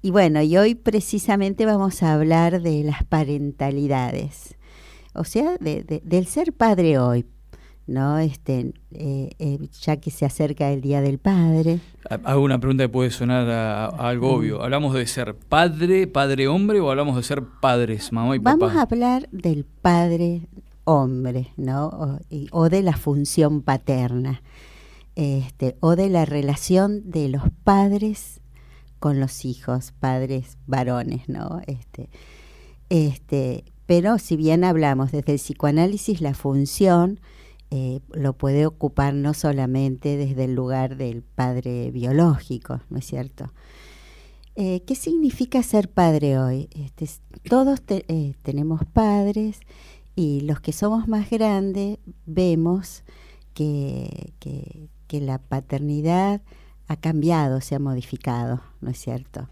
Y bueno, y hoy precisamente vamos a hablar de las parentalidades, o sea, del ser padre hoy, ¿no? Ya que se acerca el Día del Padre. Hago una pregunta que puede sonar a algo Mm. obvio. ¿Hablamos de ser padre, padre hombre o hablamos de ser padres, mamá y Vamos a papá? hablar del padre hombre, ¿no? O de la función paterna, o de la relación de los padres con los hijos, padres varones, ¿no? Pero si bien hablamos desde el psicoanálisis, la función lo puede ocupar no solamente desde el lugar del padre biológico, ¿no es cierto? ¿Qué significa ser padre hoy? Todos tenemos padres y los que somos más grandes vemos que la paternidad ha cambiado, se ha modificado, ¿no es cierto?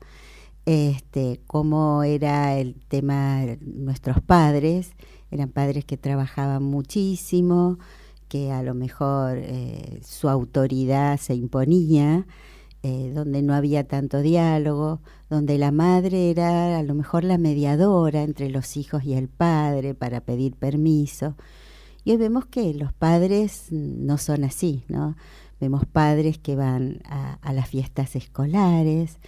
Cómo era el tema, nuestros padres, eran padres que trabajaban muchísimo, que a lo mejor su autoridad se imponía, donde no había tanto diálogo, donde la madre era a lo mejor la mediadora entre los hijos y el padre para pedir permiso. Y hoy vemos que los padres no son así, ¿no? Vemos padres que van a las fiestas escolares,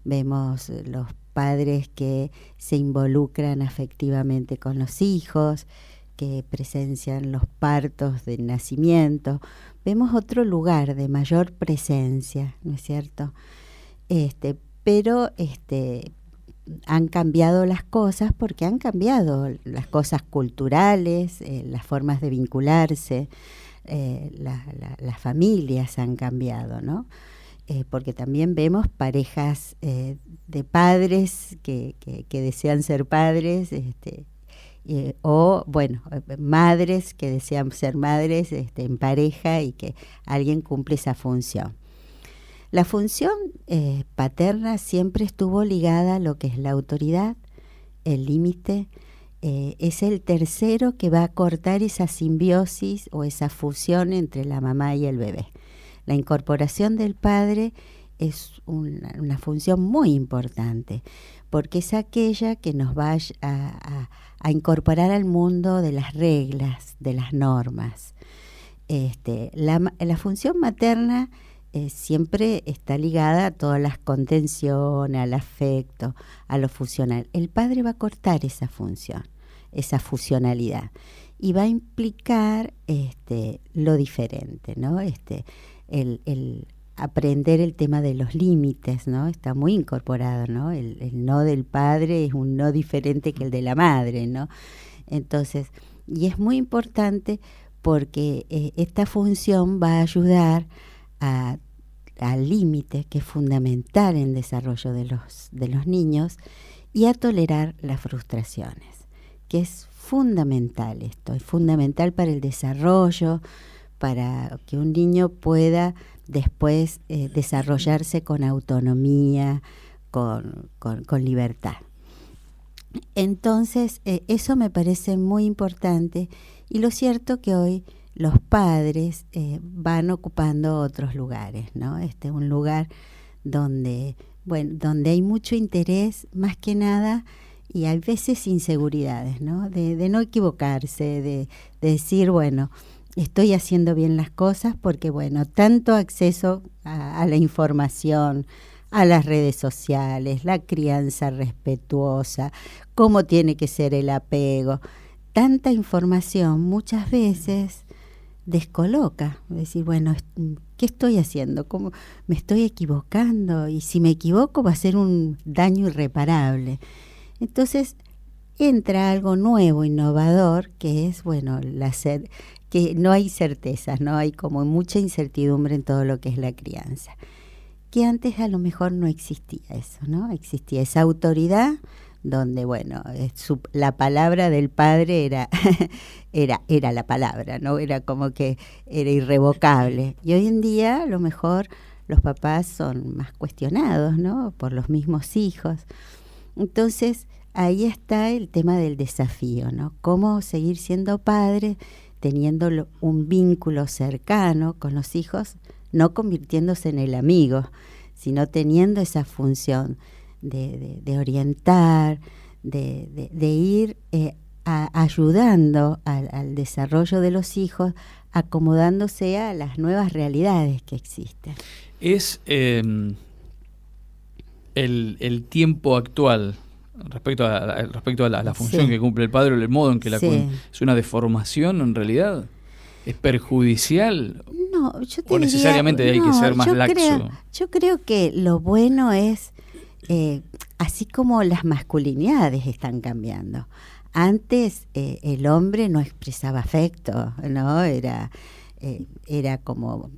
vemos los padres que se involucran afectivamente con los hijos, que presencian los partos de nacimiento. Vemos otro lugar de mayor presencia, ¿no es cierto? Pero han cambiado las cosas porque han cambiado las cosas culturales, las formas de vincularse, las familias han cambiado, ¿no? Porque también vemos parejas de padres que desean ser padres, o bueno, madres que desean ser madres en pareja y que alguien cumple esa función. La función paterna siempre estuvo ligada a lo que es la autoridad, el límite, es el tercero que va a cortar esa simbiosis o esa fusión entre la mamá y el bebé. La incorporación del padre es una función muy importante, porque es aquella que nos va a incorporar al mundo de las reglas, de las normas. La función materna siempre está ligada a todas las contenciones, al afecto, a lo funcional. El padre va a cortar esa función, esa fusionalidad, y va a implicar lo diferente, ¿no? El aprender el tema de los límites, ¿no? Está muy incorporado, ¿no? El no del padre es un no diferente que el de la madre, ¿no? Entonces, y es muy importante porque esta función va a ayudar al límite, que es fundamental en el desarrollo de los niños, y a tolerar las frustraciones, que es fundamental esto, es fundamental para el desarrollo, para que un niño pueda después desarrollarse con autonomía, con libertad. Entonces, eso me parece muy importante, y lo cierto que hoy los padres van ocupando otros lugares, ¿no? Un lugar donde hay mucho interés, más que nada, y hay veces inseguridades, ¿no? De no equivocarse, de decir, bueno, estoy haciendo bien las cosas porque, bueno, tanto acceso a la información, a las redes sociales, la crianza respetuosa, cómo tiene que ser el apego, tanta información muchas veces descoloca, decir, bueno, ¿qué estoy haciendo? ¿Cómo me estoy equivocando? Y si me equivoco va a ser un daño irreparable. Entonces entra algo nuevo, innovador, que es, bueno, que no hay certezas, no hay como mucha incertidumbre en todo lo que es la crianza. Que antes a lo mejor no existía eso, ¿no? Existía esa autoridad donde, bueno, la palabra del padre era la palabra, ¿no? Era como que era irrevocable. Y hoy en día a lo mejor los papás son más cuestionados, ¿no? Por los mismos hijos. Entonces, ahí está el tema del desafío, ¿no? Cómo seguir siendo padre teniendo un vínculo cercano con los hijos, no convirtiéndose en el amigo, sino teniendo esa función de orientar, de ir ayudando al desarrollo de los hijos, acomodándose a las nuevas realidades que existen. Es el tiempo actual respecto a la función que cumple el padre, o el modo en que es una deformación en realidad. ¿Es perjudicial? No, yo te ¿O necesariamente hay que ser más laxo? Yo creo que lo bueno es, así como las masculinidades están cambiando. Antes el hombre no expresaba afecto, ¿no? Era como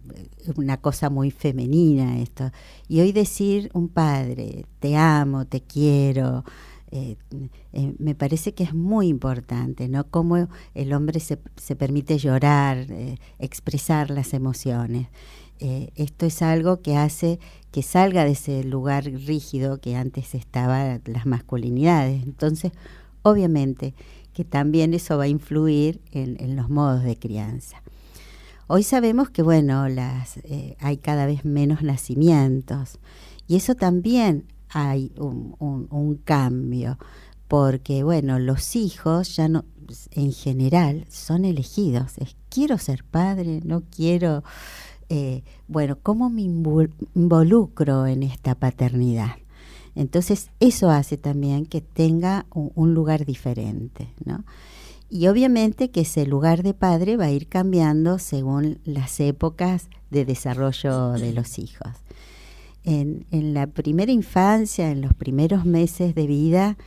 una cosa muy femenina esto. Y hoy decir un padre, te amo, te quiero, me parece que es muy importante, ¿no? Cómo el hombre se permite llorar, expresar las emociones. Esto es algo que hace que salga de ese lugar rígido que antes estaba las masculinidades. Entonces, obviamente que también eso va a influir en los modos de crianza. Hoy sabemos que, bueno, hay cada vez menos nacimientos, y eso también hay un cambio, porque, bueno, los hijos ya no, en general, son elegidos. Quiero ser padre, no quiero, bueno, ¿cómo me involucro en esta paternidad? Entonces eso hace también que tenga un lugar diferente, ¿no? Y obviamente que ese lugar de padre va a ir cambiando según las épocas de desarrollo de los hijos. En la primera infancia, en los primeros meses de vida,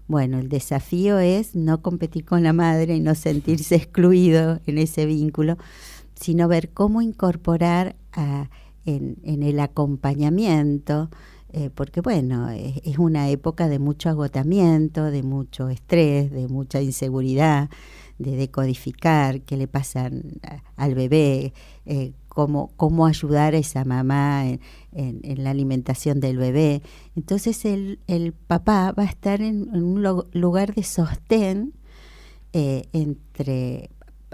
bueno, el desafío es no competir con la madre y no sentirse excluido en ese vínculo, sino ver cómo incorporar en el acompañamiento, porque bueno, es una época de mucho agotamiento, de mucho estrés, de mucha inseguridad, de decodificar qué le pasa al bebé, cómo ayudar a esa mamá en la alimentación del bebé. Entonces el papá va a estar en un lugar de sostén,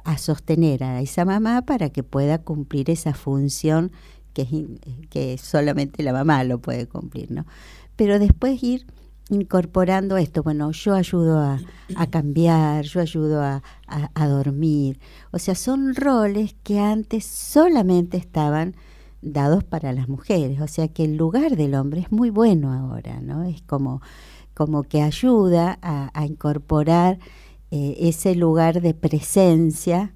a sostener a esa mamá para que pueda cumplir esa función que solamente la mamá lo puede cumplir, ¿no? Pero después ir incorporando esto, bueno, yo ayudo a cambiar, yo ayudo a dormir. O sea, son roles que antes solamente estaban dados para las mujeres. O sea, que el lugar del hombre es muy bueno ahora, ¿no? Es como que ayuda a incorporar ese lugar de presencia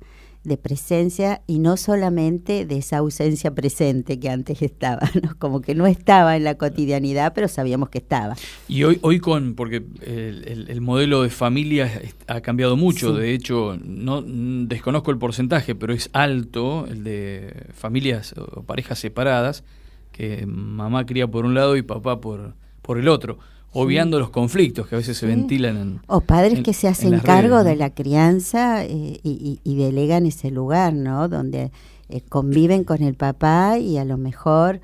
y no solamente de esa ausencia presente que antes estaba, ¿no? Como que no estaba en la cotidianidad, pero sabíamos que estaba. Y hoy porque el modelo de familia ha cambiado mucho, sí. De hecho, no desconozco el porcentaje, pero es alto el de familias o parejas separadas, que mamá cría por un lado y papá por el otro, obviando los conflictos que a veces se ventilan o padres que se hacen cargo de la crianza y delegan ese lugar, ¿no? Donde conviven con el papá y a lo mejor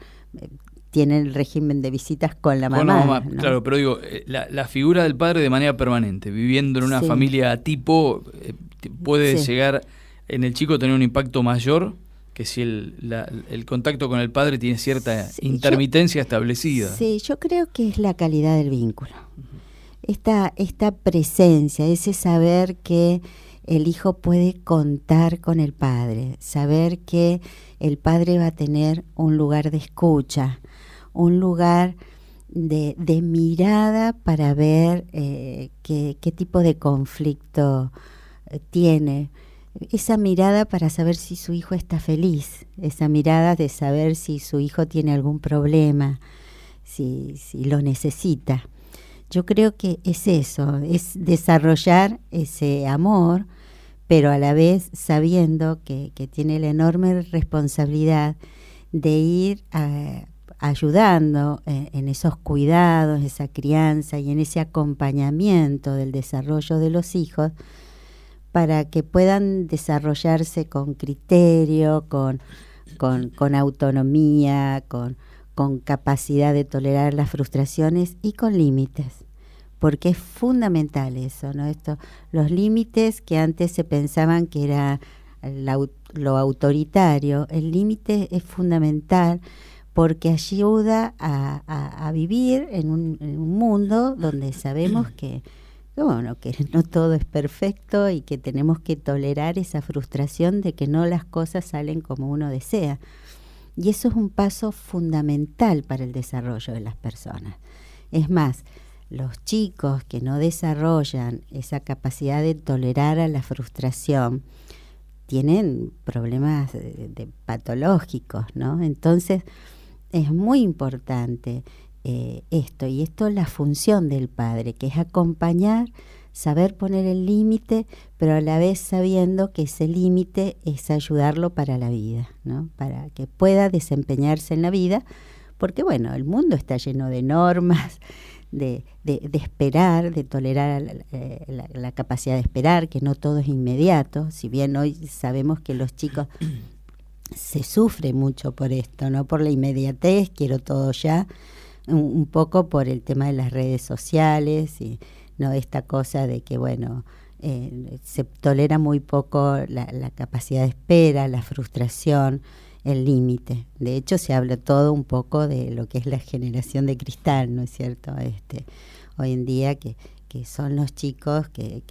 tienen el régimen de visitas con la mamá, ¿no? Claro, pero digo, la figura del padre de manera permanente, viviendo en una familia tipo, puede llegar en el chico a tener un impacto mayor que si el contacto con el padre tiene cierta intermitencia establecida. Sí, yo creo que es la calidad del vínculo. Esta presencia, ese saber que el hijo puede contar con el padre, saber que el padre va a tener un lugar de escucha, un lugar de mirada para ver qué tipo de conflicto tiene. Esa mirada para saber si su hijo está feliz, esa mirada de saber si su hijo tiene algún problema, si lo necesita. Yo creo que es eso, es desarrollar ese amor, pero a la vez sabiendo que tiene la enorme responsabilidad de ir ayudando en esos cuidados, esa crianza y en ese acompañamiento del desarrollo de los hijos, para que puedan desarrollarse con criterio, con autonomía, con capacidad de tolerar las frustraciones y con límites, porque es fundamental eso, ¿no? Los límites que antes se pensaban que era lo autoritario, el límite es fundamental porque ayuda a vivir en un mundo donde sabemos que bueno, que no todo es perfecto y que tenemos que tolerar esa frustración de que no las cosas salen como uno desea. Y eso es un paso fundamental para el desarrollo de las personas. Es más, los chicos que no desarrollan esa capacidad de tolerar a la frustración tienen problemas patológicos, ¿no? Entonces, es muy importante esto es la función del padre, que es acompañar, saber poner el límite, pero a la vez sabiendo que ese límite es ayudarlo para la vida, ¿no? Para que pueda desempeñarse en la vida, porque bueno, el mundo está lleno de normas, de esperar, de tolerar la capacidad de esperar, que no todo es inmediato, si bien hoy sabemos que los chicos se sufre mucho por esto, ¿no? Por la inmediatez, quiero todo ya, un poco por el tema de las redes sociales y no esta cosa de que bueno se tolera muy poco la capacidad de espera, la frustración, el límite. De hecho se habla todo un poco de lo que es la generación de cristal, ¿no es cierto? Hoy en día que son los chicos que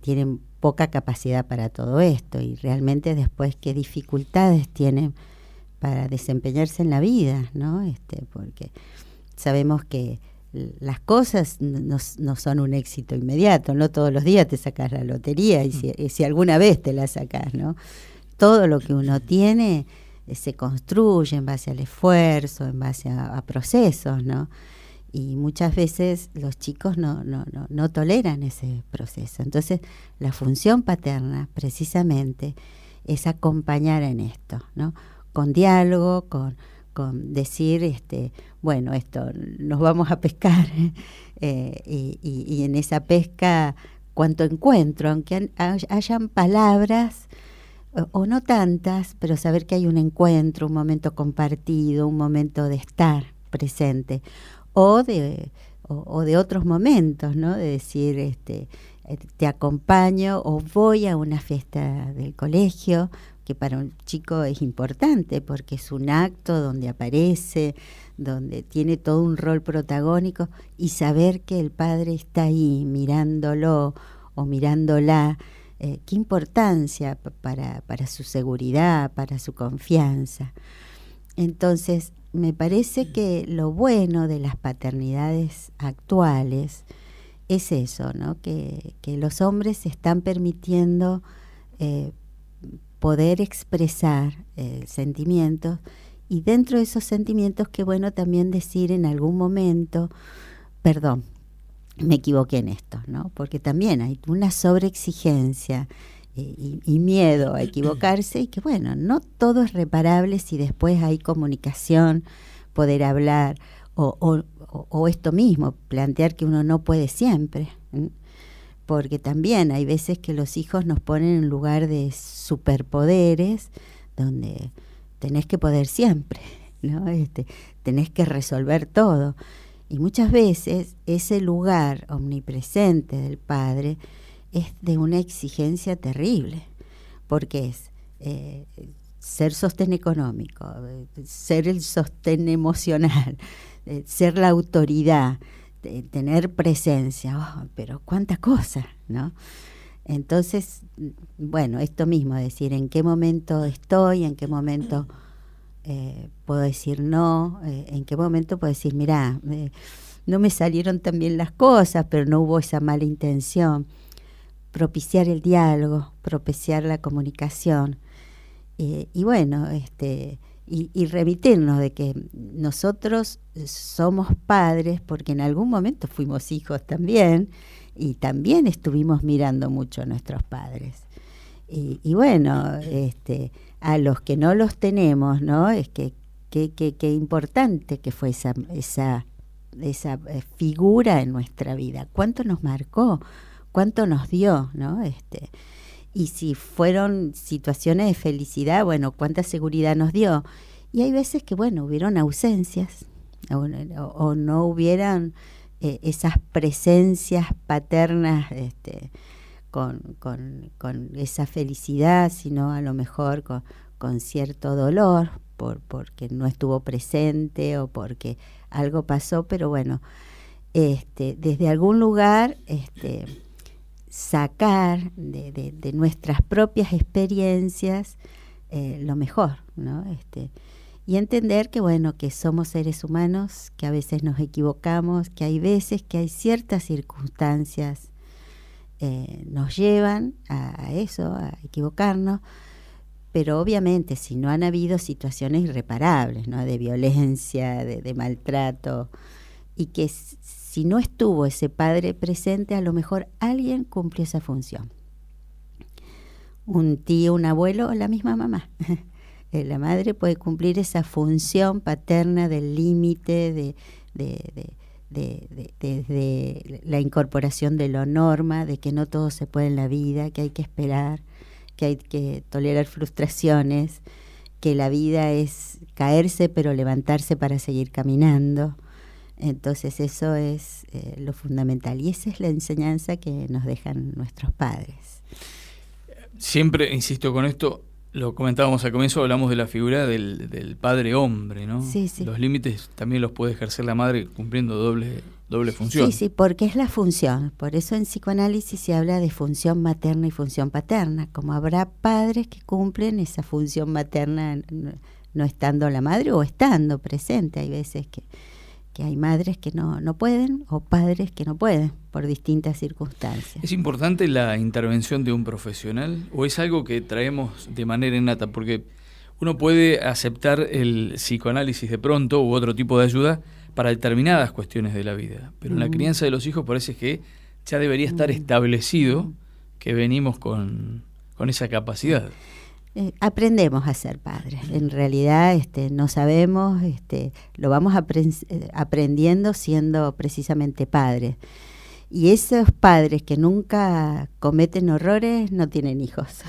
tienen poca capacidad para todo esto y realmente después qué dificultades tienen para desempeñarse en la vida, ¿no? Porque sabemos que las cosas no son un éxito inmediato, no todos los días te sacas la lotería y si alguna vez te la sacas, ¿no? Todo lo que uno tiene se construye en base al esfuerzo, en base a procesos, ¿no? Y muchas veces los chicos no toleran ese proceso. Entonces, la función paterna, precisamente, es acompañar en esto, ¿no? Con diálogo, con decir, bueno, esto, nos vamos a pescar, y en esa pesca, cuánto encuentro, aunque hayan palabras, o no tantas, pero saber que hay un encuentro, un momento compartido, un momento de estar presente, o de otros momentos, ¿no? De decir, te acompaño o voy a una fiesta del colegio, que para un chico es importante porque es un acto donde aparece, donde tiene todo un rol protagónico y saber que el padre está ahí mirándolo o mirándola, qué importancia para su seguridad, para su confianza. Entonces, me parece que lo bueno de las paternidades actuales es eso, ¿no? Que los hombres se están permitiendo poder expresar sentimientos y dentro de esos sentimientos, qué bueno también decir en algún momento, perdón, me equivoqué en esto, ¿no? Porque también hay una sobreexigencia y miedo a equivocarse y que bueno, no todo es reparable si después hay comunicación, poder hablar o esto mismo, plantear que uno no puede siempre, ¿sí? Porque también hay veces que los hijos nos ponen en lugar de superpoderes donde tenés que poder siempre, ¿no? Tenés que resolver todo. Y muchas veces ese lugar omnipresente del padre es de una exigencia terrible, porque es ser sostén económico, ser el sostén emocional, ser la autoridad, tener presencia, pero cuánta cosa, ¿no? Entonces, bueno, esto mismo, decir en qué momento estoy, en qué momento puedo decir no, en qué momento puedo decir, mirá, no me salieron tan bien las cosas, pero no hubo esa mala intención. Propiciar el diálogo, propiciar la comunicación, y bueno, y remitirnos de que nosotros somos padres porque en algún momento fuimos hijos también y también estuvimos mirando mucho a nuestros padres. Y bueno, a los que no los tenemos, ¿no? Es que qué importante que fue esa figura en nuestra vida. ¿Cuánto nos marcó? ¿Cuánto nos dio, ¿no? Y si fueron situaciones de felicidad, bueno, cuánta seguridad nos dio. Y hay veces que, bueno, hubieron ausencias o no hubieran esas presencias paternas con esa felicidad, sino a lo mejor con cierto dolor porque no estuvo presente o porque algo pasó, pero bueno, desde algún lugar sacar de nuestras propias experiencias lo mejor, ¿no? Y entender que bueno, que somos seres humanos, que a veces nos equivocamos, que hay veces que hay ciertas circunstancias nos llevan a eso, a equivocarnos, pero obviamente si no han habido situaciones irreparables, ¿no? De violencia, de maltrato, y que si no estuvo ese padre presente, a lo mejor alguien cumplió esa función. Un tío, un abuelo o la misma mamá. La madre puede cumplir esa función paterna del límite, de la incorporación de la norma, de que no todo se puede en la vida, que hay que esperar, que hay que tolerar frustraciones, que la vida es caerse pero levantarse para seguir caminando. Entonces eso es lo fundamental y esa es la enseñanza que nos dejan nuestros padres. Siempre, insisto con esto, lo comentábamos al comienzo, hablamos de la figura del padre hombre, ¿no? Sí, sí. Los límites también los puede ejercer la madre cumpliendo doble función. Sí, sí, porque es la función. Por eso en psicoanálisis se habla de función materna y función paterna. Como habrá padres que cumplen esa función materna no estando la madre o estando presente. Hay veces que hay madres que no pueden o padres que no pueden por distintas circunstancias. ¿Es importante la intervención de un profesional o es algo que traemos de manera innata? Porque uno puede aceptar el psicoanálisis de pronto u otro tipo de ayuda para determinadas cuestiones de la vida, pero en la crianza de los hijos parece que ya debería estar establecido que venimos con esa capacidad. Aprendemos a ser padres. En realidad no sabemos, lo vamos aprendiendo siendo precisamente padres. Y esos padres que nunca cometen errores no tienen hijos.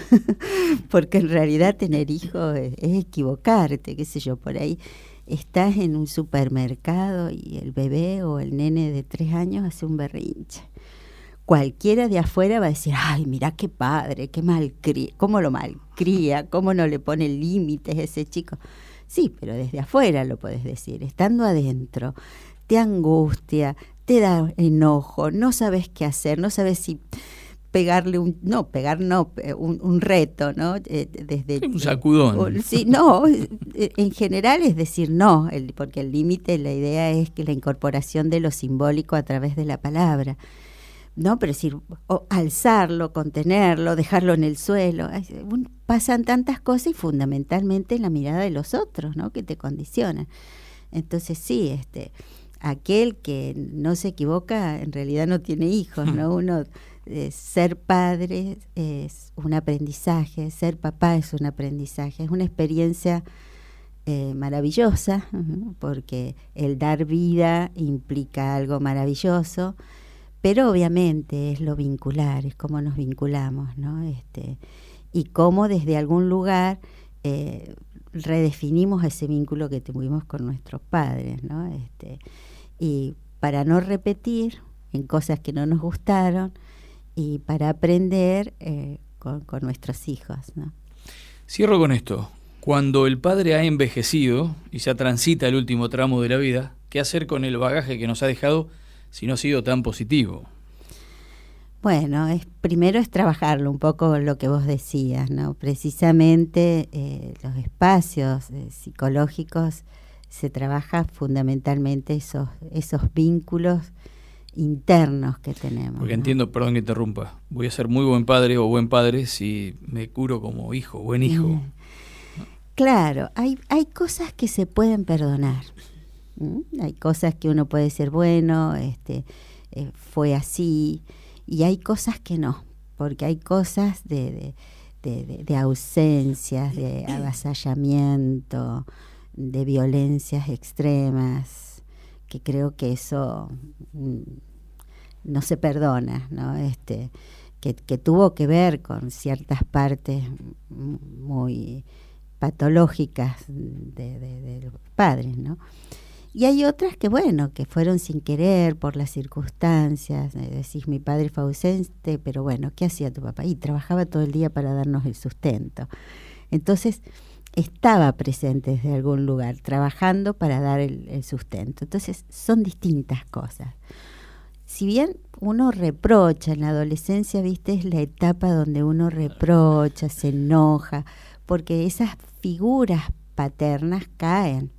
Porque en realidad tener hijos es equivocarte, qué sé yo, por ahí estás en un supermercado y el bebé o el nene de 3 años hace un berrinche. Cualquiera de afuera va a decir, ay, mirá qué padre, qué malcría, cómo lo malcría, cómo no le pone límites a ese chico. Sí, pero desde afuera lo puedes decir. Estando adentro, te angustia, te da enojo, no sabes qué hacer, no sabes si pegarle un reto, ¿no? Desde un sacudón. Sí, no, en general es decir no, porque el límite, la idea es que la incorporación de lo simbólico a través de la palabra. No, pero decir, alzarlo, contenerlo, dejarlo en el suelo. Pasan tantas cosas y fundamentalmente la mirada de los otros, ¿no? Que te condicionan. Entonces sí, aquel que no se equivoca en realidad no tiene hijos, ¿no? Uno ser padre es un aprendizaje, ser papá es un aprendizaje, es una experiencia maravillosa, porque el dar vida implica algo maravilloso. Pero obviamente es lo vincular, es cómo nos vinculamos, ¿no? Y cómo desde algún lugar redefinimos ese vínculo que tuvimos con nuestros padres, ¿no? Y para no repetir en cosas que no nos gustaron y para aprender con nuestros hijos, ¿no? Cierro con esto. Cuando el padre ha envejecido y ya transita el último tramo de la vida, ¿qué hacer con el bagaje que nos ha dejado si no ha sido tan positivo? Bueno, primero es trabajarlo un poco lo que vos decías, ¿no? Precisamente los espacios psicológicos se trabaja fundamentalmente esos vínculos internos que tenemos. Porque ¿no? entiendo, perdón que interrumpa, voy a ser muy buen padre o buen padre si me curo como hijo, buen hijo. Claro, hay cosas que se pueden perdonar. Hay cosas que uno puede decir, bueno, fue así, y hay cosas que no, porque hay cosas de ausencias, de avasallamiento, de violencias extremas, que creo que eso no se perdona, ¿no? Que tuvo que ver con ciertas partes muy patológicas de los padres, ¿no? Y hay otras que, bueno, que fueron sin querer por las circunstancias. Decís, mi padre fue ausente, pero bueno, ¿qué hacía tu papá? Y trabajaba todo el día para darnos el sustento. Entonces, estaba presente desde algún lugar, trabajando para dar el sustento. Entonces son distintas cosas. Si bien uno reprocha en la adolescencia, viste, es la etapa donde uno reprocha, se enoja, porque esas figuras paternas caen.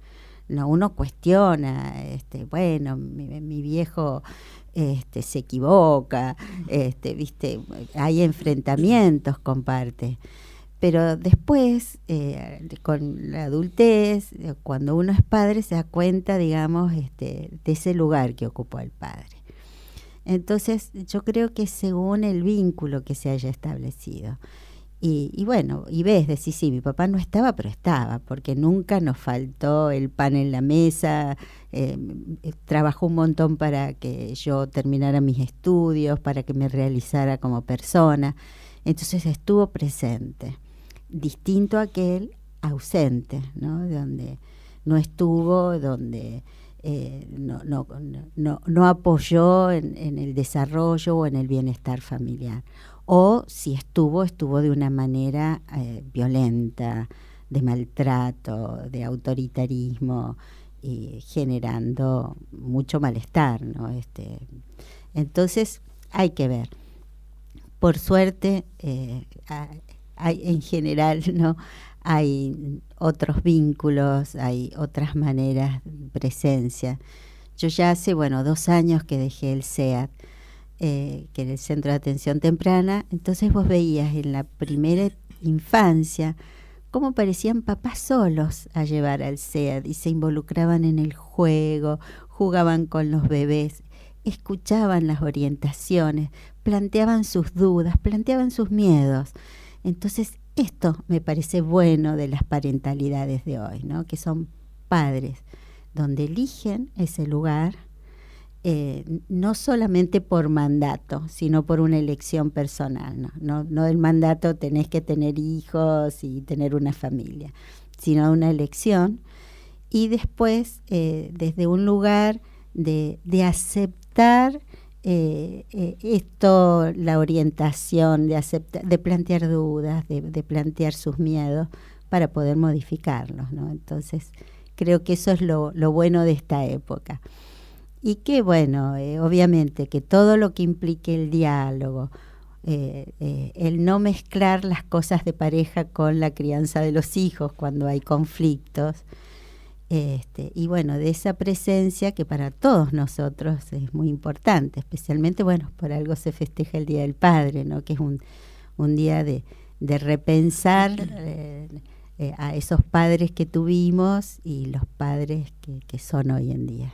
No, uno cuestiona, bueno, mi viejo se equivoca, viste, hay enfrentamientos, comparte. Pero después, con la adultez, cuando uno es padre, se da cuenta, digamos, de ese lugar que ocupó el padre. Entonces, yo creo que según el vínculo que se haya establecido. Y bueno, y ves, decís, sí, mi papá no estaba, pero estaba, porque nunca nos faltó el pan en la mesa, trabajó un montón para que yo terminara mis estudios, para que me realizara como persona. Entonces estuvo presente, distinto a aquel ausente, ¿no? Donde no estuvo, donde no apoyó en el desarrollo o en el bienestar familiar. O si estuvo de una manera violenta, de maltrato, de autoritarismo, y generando mucho malestar, ¿no? Entonces hay que ver. Por suerte, hay, en general, ¿no? Hay otros vínculos, hay otras maneras de presencia. Yo ya hace, 2 años que dejé el SEAT, que era el Centro de Atención Temprana. Entonces vos veías en la primera infancia cómo parecían papás solos a llevar al SEAT y se involucraban en el juego, jugaban con los bebés, escuchaban las orientaciones, planteaban sus dudas, planteaban sus miedos. Entonces esto me parece bueno de las parentalidades de hoy, ¿no? Que son padres donde eligen ese lugar, no solamente por mandato, sino por una elección personal, ¿no? No del mandato tenés que tener hijos y tener una familia, sino una elección. Y después, desde un lugar de aceptar esto, la orientación, de plantear dudas, de plantear sus miedos para poder modificarlos, ¿no? Entonces, creo que eso es lo bueno de esta época. Y que, obviamente, que todo lo que implique el diálogo, el no mezclar las cosas de pareja con la crianza de los hijos cuando hay conflictos, y de esa presencia que para todos nosotros es muy importante, especialmente, por algo se festeja el Día del Padre, ¿no? Que es un día de repensar a esos padres que tuvimos y los padres que son hoy en día.